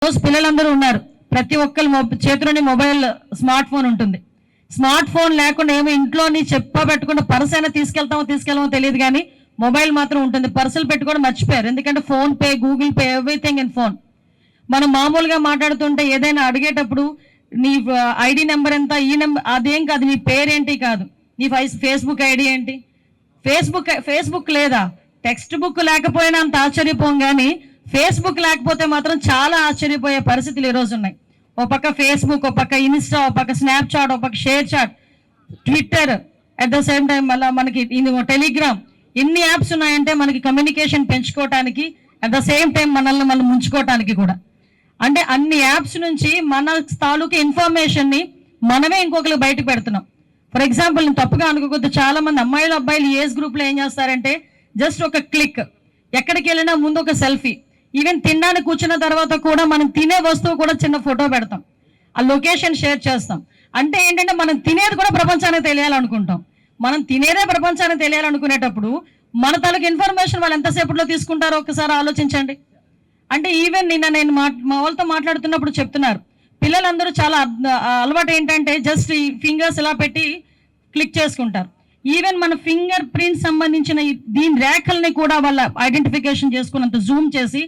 రోజు పిల్లలందరూ ఉన్నారు, ప్రతి ఒక్కరి చేతిలోని మొబైల్ స్మార్ట్ ఫోన్ ఉంటుంది. స్మార్ట్ ఫోన్ లేకుండా ఏమో ఇంట్లోని చెప్పబెట్టకుండా పర్స్ అయినా తీసుకెళ్తామో తెలియదు, కానీ మొబైల్ మాత్రం ఉంటుంది. పర్సులు పెట్టుకోవడం మర్చిపోయారు, ఎందుకంటే phone pay, Google pay, everything in phone. మనం మామూలుగా మాట్లాడుతుంటే ఏదైనా అడిగేటప్పుడు నీ ఐడి నెంబర్ ఎంత, ఈ నెంబర్, అదేం కాదు, నీ పేరేంటి కాదు, నీ ఫేస్బుక్ ఐడి ఏంటి. ఫేస్బుక్ లేదా, టెక్స్ట్ బుక్ లేకపోయినా అంత ఆశ్చర్యపోం, కానీ ఫేస్బుక్ లేకపోతే మాత్రం చాలా ఆశ్చర్యపోయే పరిస్థితులు ఈరోజు ఉన్నాయి. ఒక పక్క ఫేస్బుక్, ఒక పక్క ఇన్స్టా, ఒక పక్క స్నాప్చాట్, ఒక పక్క ShareChat, Twitter, at the same time మళ్ళీ మనకి టెలిగ్రామ్. ఎన్ని యాప్స్ ఉన్నాయంటే మనకి కమ్యూనికేషన్ పెంచుకోవటానికి, అట్ ద సేమ్ టైం మనల్ని మనం ముంచుకోవటానికి కూడా. అంటే అన్ని యాప్స్ నుంచి మన తాలూకు ఇన్ఫర్మేషన్ని మనమే ఇంకొకరికి బయటకు పెడుతున్నాం. ఫర్ ఎగ్జాంపుల్, నేను తప్పుగా అనుకోవద్దు, చాలా మంది అమ్మాయిలు అబ్బాయిలు ఏజ్ గ్రూప్లో ఏం చేస్తారంటే జస్ట్ ఒక క్లిక్, ఎక్కడికి వెళ్ళినా ముందు ఒక సెల్ఫీ, ఈవెన్ తినడానికి కూర్చున్న తర్వాత కూడా మనం తినే వస్తువు కూడా చిన్న ఫోటో పెడతాం, ఆ లొకేషన్ షేర్ చేస్తాం. అంటే ఏంటంటే మనం తినేది కూడా ప్రపంచానికి తెలియాలనుకుంటాం. మనం తినేదే ప్రపంచానికి తెలియాలనుకునేటప్పుడు మన తలకు ఇన్ఫర్మేషన్ వాళ్ళు ఎంతసేపట్లో తీసుకుంటారో ఒకసారి ఆలోచించండి. అంటే ఈవెన్ నిన్న నేను మా వాళ్ళతో మాట్లాడుతున్నప్పుడు చెప్తున్నారు, పిల్లలందరూ చాలా అలవాటు ఏంటంటే జస్ట్ ఈ ఫింగర్స్ ఇలా పెట్టి క్లిక్ చేసుకుంటారు. ఈవెన్ మన ఫింగర్ ప్రింట్ సంబంధించిన దీని రేఖల్ని కూడా వాళ్ళ ఐడెంటిఫికేషన్ చేసుకున్నంత జూమ్ చేసి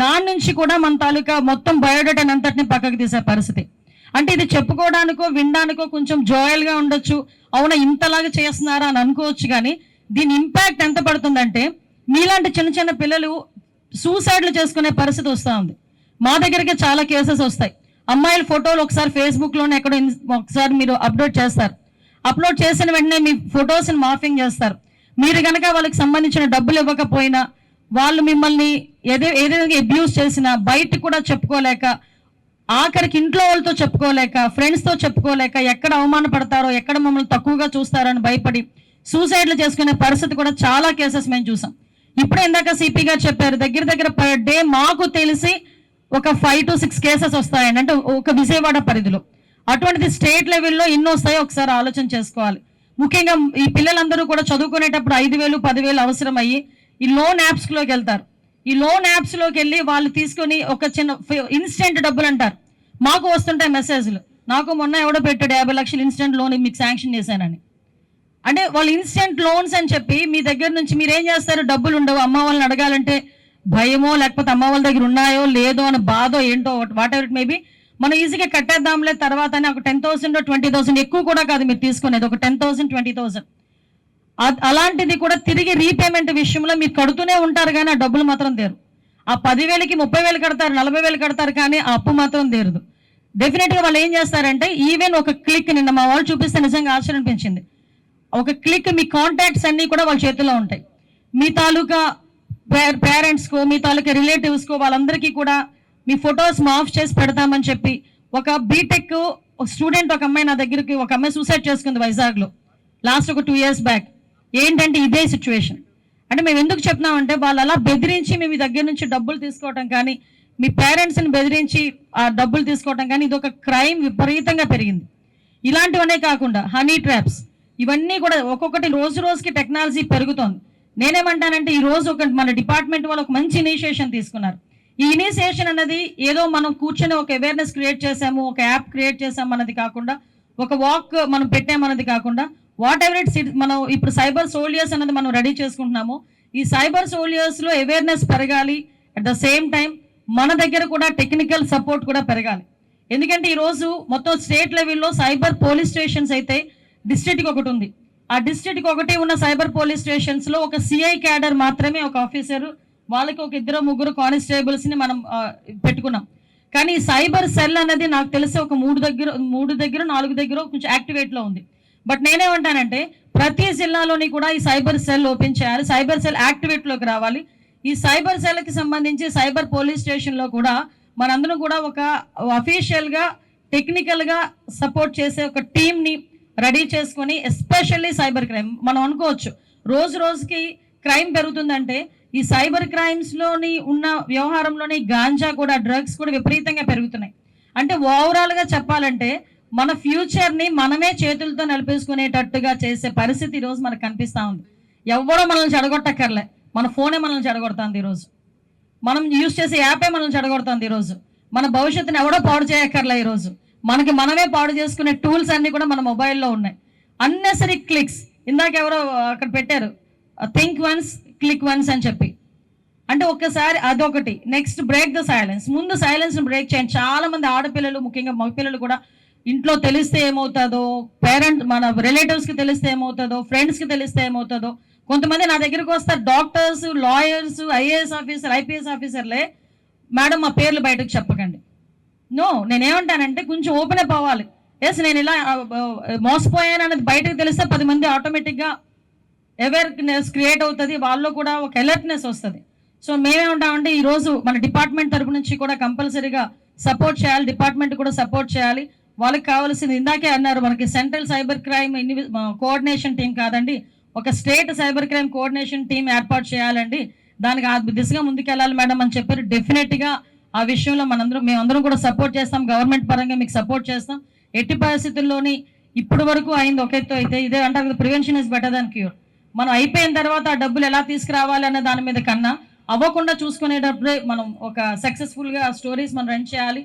దాని నుంచి కూడా మన తాలూకా మొత్తం బయోడేటాని అంతటిని పక్కకు తీసే పరిస్థితి. అంటే ఇది చెప్పుకోవడానికో వినడానికో కొంచెం జోయల్గా ఉండొచ్చు, అవునా ఇంతలాగా చేస్తున్నారా అని అనుకోవచ్చు, కానీ దీని ఇంపాక్ట్ ఎంత పడుతుందంటే మీలాంటి చిన్న చిన్న పిల్లలు సూసైడ్లు చేసుకునే పరిస్థితి వస్తూ ఉంది. మా దగ్గరికి చాలా కేసెస్ వస్తాయి. అమ్మాయిల ఫోటోలు ఒకసారి ఫేస్బుక్లోనే ఎక్కడో ఒకసారి మీరు అప్లోడ్ చేస్తారు, అప్లోడ్ చేసిన వెంటనే మీ ఫొటోస్ని మార్ఫింగ్ చేస్తారు. మీరు కనుక వాళ్ళకి సంబంధించిన డబ్బులు ఇవ్వకపోయినా, వాళ్ళు మిమ్మల్ని ఏదైనా అబ్యూస్ చేసినా బయట కూడా చెప్పుకోలేక, ఆఖరికి ఇంట్లో వాళ్ళతో చెప్పుకోలేక, ఫ్రెండ్స్తో చెప్పుకోలేక, ఎక్కడ అవమానపడతారో, ఎక్కడ మమ్మల్ని తక్కువగా చూస్తారో అని భయపడి సూసైడ్లు చేసుకునే పరిస్థితి కూడా చాలా కేసెస్ మేము చూసాం. ఇప్పుడే ఇందాక సిపి గారు చెప్పారు, దగ్గర పర్ డే మాకు తెలిసి ఒక 5 to 6 కేసెస్ వస్తాయండి, అంటే ఒక విజయవాడ పరిధిలో. అటువంటిది స్టేట్ లెవెల్లో ఎన్నో వస్తాయో ఒకసారి ఆలోచన చేసుకోవాలి. ముఖ్యంగా ఈ పిల్లలందరూ కూడా చదువుకునేటప్పుడు 5,000, 10,000 అవసరం అయ్యి ఈ లోన్ యాప్స్లోకి వెళ్తారు. ఈ లోన్ యాప్స్లోకి వెళ్ళి వాళ్ళు తీసుకొని ఒక చిన్న ఇన్స్టెంట్ డబ్బులు అంటారు. మాకు వస్తుంటాయి మెసేజ్లు, నాకు మొన్న ఎవడో పెట్టాడు 50 లక్షలు ఇన్స్టెంట్ లోన్ మీకు శాంక్షన్ చేశానని. అంటే వాళ్ళు ఇన్స్టెంట్ లోన్స్ అని చెప్పి మీ దగ్గర నుంచి మీరేం చేస్తారు, డబ్బులు ఉండవు, అమ్మ వాళ్ళని అడగాలంటే భయమో, లేకపోతే అమ్మ వాళ్ళ దగ్గర ఉన్నాయో లేదో అని బాధో ఏంటో, వాట్ ఎవర్ ఇట్ మేబీ, మనం ఈజీగా కట్టేద్దాంలే తర్వాత అని ఒక 10,000 20,000, ఎక్కువ కూడా కాదు మీరు తీసుకునేది, ఒక 10,000 20,000. అలాంటిది కూడా తిరిగి రీపేమెంట్ విషయంలో మీరు కడుతూనే ఉంటారు, కానీ ఆ డబ్బులు మాత్రం తీరు. ఆ 10,000కి 30,000 కడతారు, 40,000 కడతారు, కానీ ఆ అప్పు మాత్రం తీరదు. డెఫినెట్గా వాళ్ళు ఏం చేస్తారంటే ఈవెన్ ఒక క్లిక్, నిన్న మా వాళ్ళు చూపిస్తే నిజంగా ఆశ్చర్యం అనిపించింది, ఒక క్లిక్ మీ కాంటాక్ట్స్ అన్నీ కూడా వాళ్ళ చేతిలో ఉంటాయి. మీ తాలూకా పేరెంట్స్కో, మీ తాలూకా రిలేటివ్స్కో, వాళ్ళందరికీ కూడా మీ ఫొటోస్ మాఫ్ చేసి పెడతామని చెప్పి ఒక బీటెక్ స్టూడెంట్, ఒక అమ్మాయి నా దగ్గరికి, ఒక అమ్మాయి సూసైడ్ చేసుకుంది వైజాగ్లో లాస్ట్ ఒక 2 years బ్యాక్. ఏంటంటే ఇదే సిచ్యువేషన్. అంటే మేము ఎందుకు చెప్తున్నామంటే వాళ్ళు అలా బెదిరించి మీ దగ్గర నుంచి డబ్బులు తీసుకోవటం కానీ, మీ పేరెంట్స్ని బెదిరించి ఆ డబ్బులు తీసుకోవటం కానీ, ఇది ఒక క్రైమ్ విపరీతంగా పెరిగింది. ఇలాంటివనే కాకుండా హనీ ట్రాప్స్, ఇవన్నీ కూడా ఒక్కొక్కటి రోజు రోజుకి టెక్నాలజీ పెరుగుతోంది. నేనేమంటానంటే ఈ రోజు మన డిపార్ట్మెంట్ వాళ్ళు ఒక మంచి ఇనిషియేషన్ తీసుకున్నారు. ఈ ఇనిషియేషన్ అన్నది ఏదో మనం కూర్చొని ఒక అవేర్నెస్ క్రియేట్ చేసాము, ఒక యాప్ క్రియేట్ చేసాము అన్నది కాకుండా, ఒక వాక్ మనం పెట్టామన్నది కాకుండా, వాట్ ఎవర్ ఇట్స్, మనం ఇప్పుడు సైబర్ సోల్జర్స్ అన్నది మనం రెడీ చేసుకుంటున్నాము. ఈ సైబర్ సోల్జర్స్లో అవేర్నెస్ పెరగాలి, అట్ ద సేమ్ టైం మన దగ్గర కూడా టెక్నికల్ సపోర్ట్ కూడా పెరగాలి. ఎందుకంటే ఈరోజు మొత్తం స్టేట్ లెవెల్లో సైబర్ పోలీస్ స్టేషన్స్ అయితే డిస్ట్రిక్ట్కి ఒకటి ఉంది. ఆ డిస్ట్రిక్ట్కి ఒకటి ఉన్న సైబర్ పోలీస్ స్టేషన్స్లో ఒక సిఐ క్యాడర్ మాత్రమే, ఒక ఆఫీసరు, వాళ్ళకి ఒక 2-3 కానిస్టేబుల్స్ని మనం పెట్టుకున్నాం. కానీ ఈ సైబర్ సెల్ అనేది నాకు తెలిసి ఒక 3 దగ్గర 4 దగ్గర కొంచెం యాక్టివేట్లో ఉంది. బట్ నేనేమంటానంటే ప్రతి జిల్లాలోని కూడా ఈ సైబర్ సెల్ ఓపెన్ చేయాలి, సైబర్ సెల్ యాక్టివేట్లోకి రావాలి. ఈ సైబర్ సెల్కి సంబంధించి సైబర్ పోలీస్ స్టేషన్లో కూడా మనందరం కూడా ఒక అఫీషియల్గా టెక్నికల్గా సపోర్ట్ చేసే ఒక టీమ్ని రెడీ చేసుకొని, ఎస్పెషల్లీ సైబర్ క్రైమ్, మనం అనుకోవచ్చు రోజు రోజుకి క్రైమ్ పెరుగుతుందంటే ఈ సైబర్ క్రైమ్స్లోని ఉన్న వ్యవహారంలోని గాంజా కూడా, డ్రగ్స్ కూడా విపరీతంగా పెరుగుతున్నాయి. అంటే ఓవరాల్గా చెప్పాలంటే మన ఫ్యూచర్ని మనమే చేతులతో నిలిపేసుకునేటట్టుగా చేసే పరిస్థితి ఈరోజు మనకు కనిపిస్తూ ఉంది. ఎవరో మనల్ని చెడగొట్టక్కర్లే, మన ఫోనే మనల్ని చెడగొడుతుంది ఈరోజు, మనం యూజ్ చేసే యాపే మనల్ని చెడగొడుతుంది ఈరోజు. మన భవిష్యత్తుని ఎవడో పాడు చేయక్కర్లే. ఈరోజు మనకి మనమే పాడు చేసుకునే టూల్స్ అన్ని కూడా మన మొబైల్లో ఉన్నాయి. అన్నెసరీ క్లిక్స్, ఇందాక ఎవరో అక్కడ పెట్టారు, థింక్ వన్స్ క్లిక్ వన్స్ అని చెప్పి. అంటే ఒక్కసారి అదొకటి. Next break the silence. ముందు సైలెన్స్ బ్రేక్ చేయండి. చాలా మంది ఆడపిల్లలు, ముఖ్యంగా మగపిల్లలు కూడా ఇంట్లో తెలిస్తే ఏమవుతుందో, మన రిలేటివ్స్కి తెలిస్తే ఏమవుతుందో, ఫ్రెండ్స్కి తెలిస్తే ఏమవుతుందో. కొంతమంది నా దగ్గరికి వస్తారు, doctors, lawyers, IAS officer, IPS ఆఫీసర్లే, మేడం మా పేర్లు బయటకు చెప్పకండి. నో, నేనేమంటానంటే కొంచెం ఓపెన్ అప్ అవ్వాలి. ఎస్, నేను ఇలా మోసపోయాను అనేది బయటకు తెలిస్తే 10 మంది ఆటోమేటిక్గా అవేర్నెస్ క్రియేట్ అవుతుంది, వాళ్ళలో కూడా ఒక అలర్ట్నెస్ వస్తుంది. సో మేమేమంటామంటే ఈరోజు మన డిపార్ట్మెంట్ తరపు నుంచి కూడా కంపల్సరీగా సపోర్ట్ చేయాలి, డిపార్ట్మెంట్ కూడా సపోర్ట్ చేయాలి. వాళ్ళకి కావాల్సింది ఇందాకే అన్నారు, మనకి central cyber crime coordination team కాదండి, ఒక state cyber crime coordination team ఏర్పాటు చేయాలండి. దానికి ఆ దిశగా ముందుకెళ్ళాలి మేడం అని చెప్పారు. డెఫినెట్గా ఆ విషయంలో మేమందరం కూడా సపోర్ట్ చేస్తాం. గవర్నమెంట్ పరంగా మీకు సపోర్ట్ చేస్తాం. ఎట్టి పరిస్థితుల్లోని ఇప్పుడు వరకు అయింది ఒక ఎత్తు అయితే, ఇదే అంటారు prevention is better than cure. మనం అయిపోయిన తర్వాత ఆ డబ్బులు ఎలా తీసుకురావాలి అనే దాని మీద కన్నా అవ్వకుండా చూసుకునేటప్పుడే మనం ఒక సక్సెస్ఫుల్గా స్టోరీస్ మనం రన్ చేయాలి.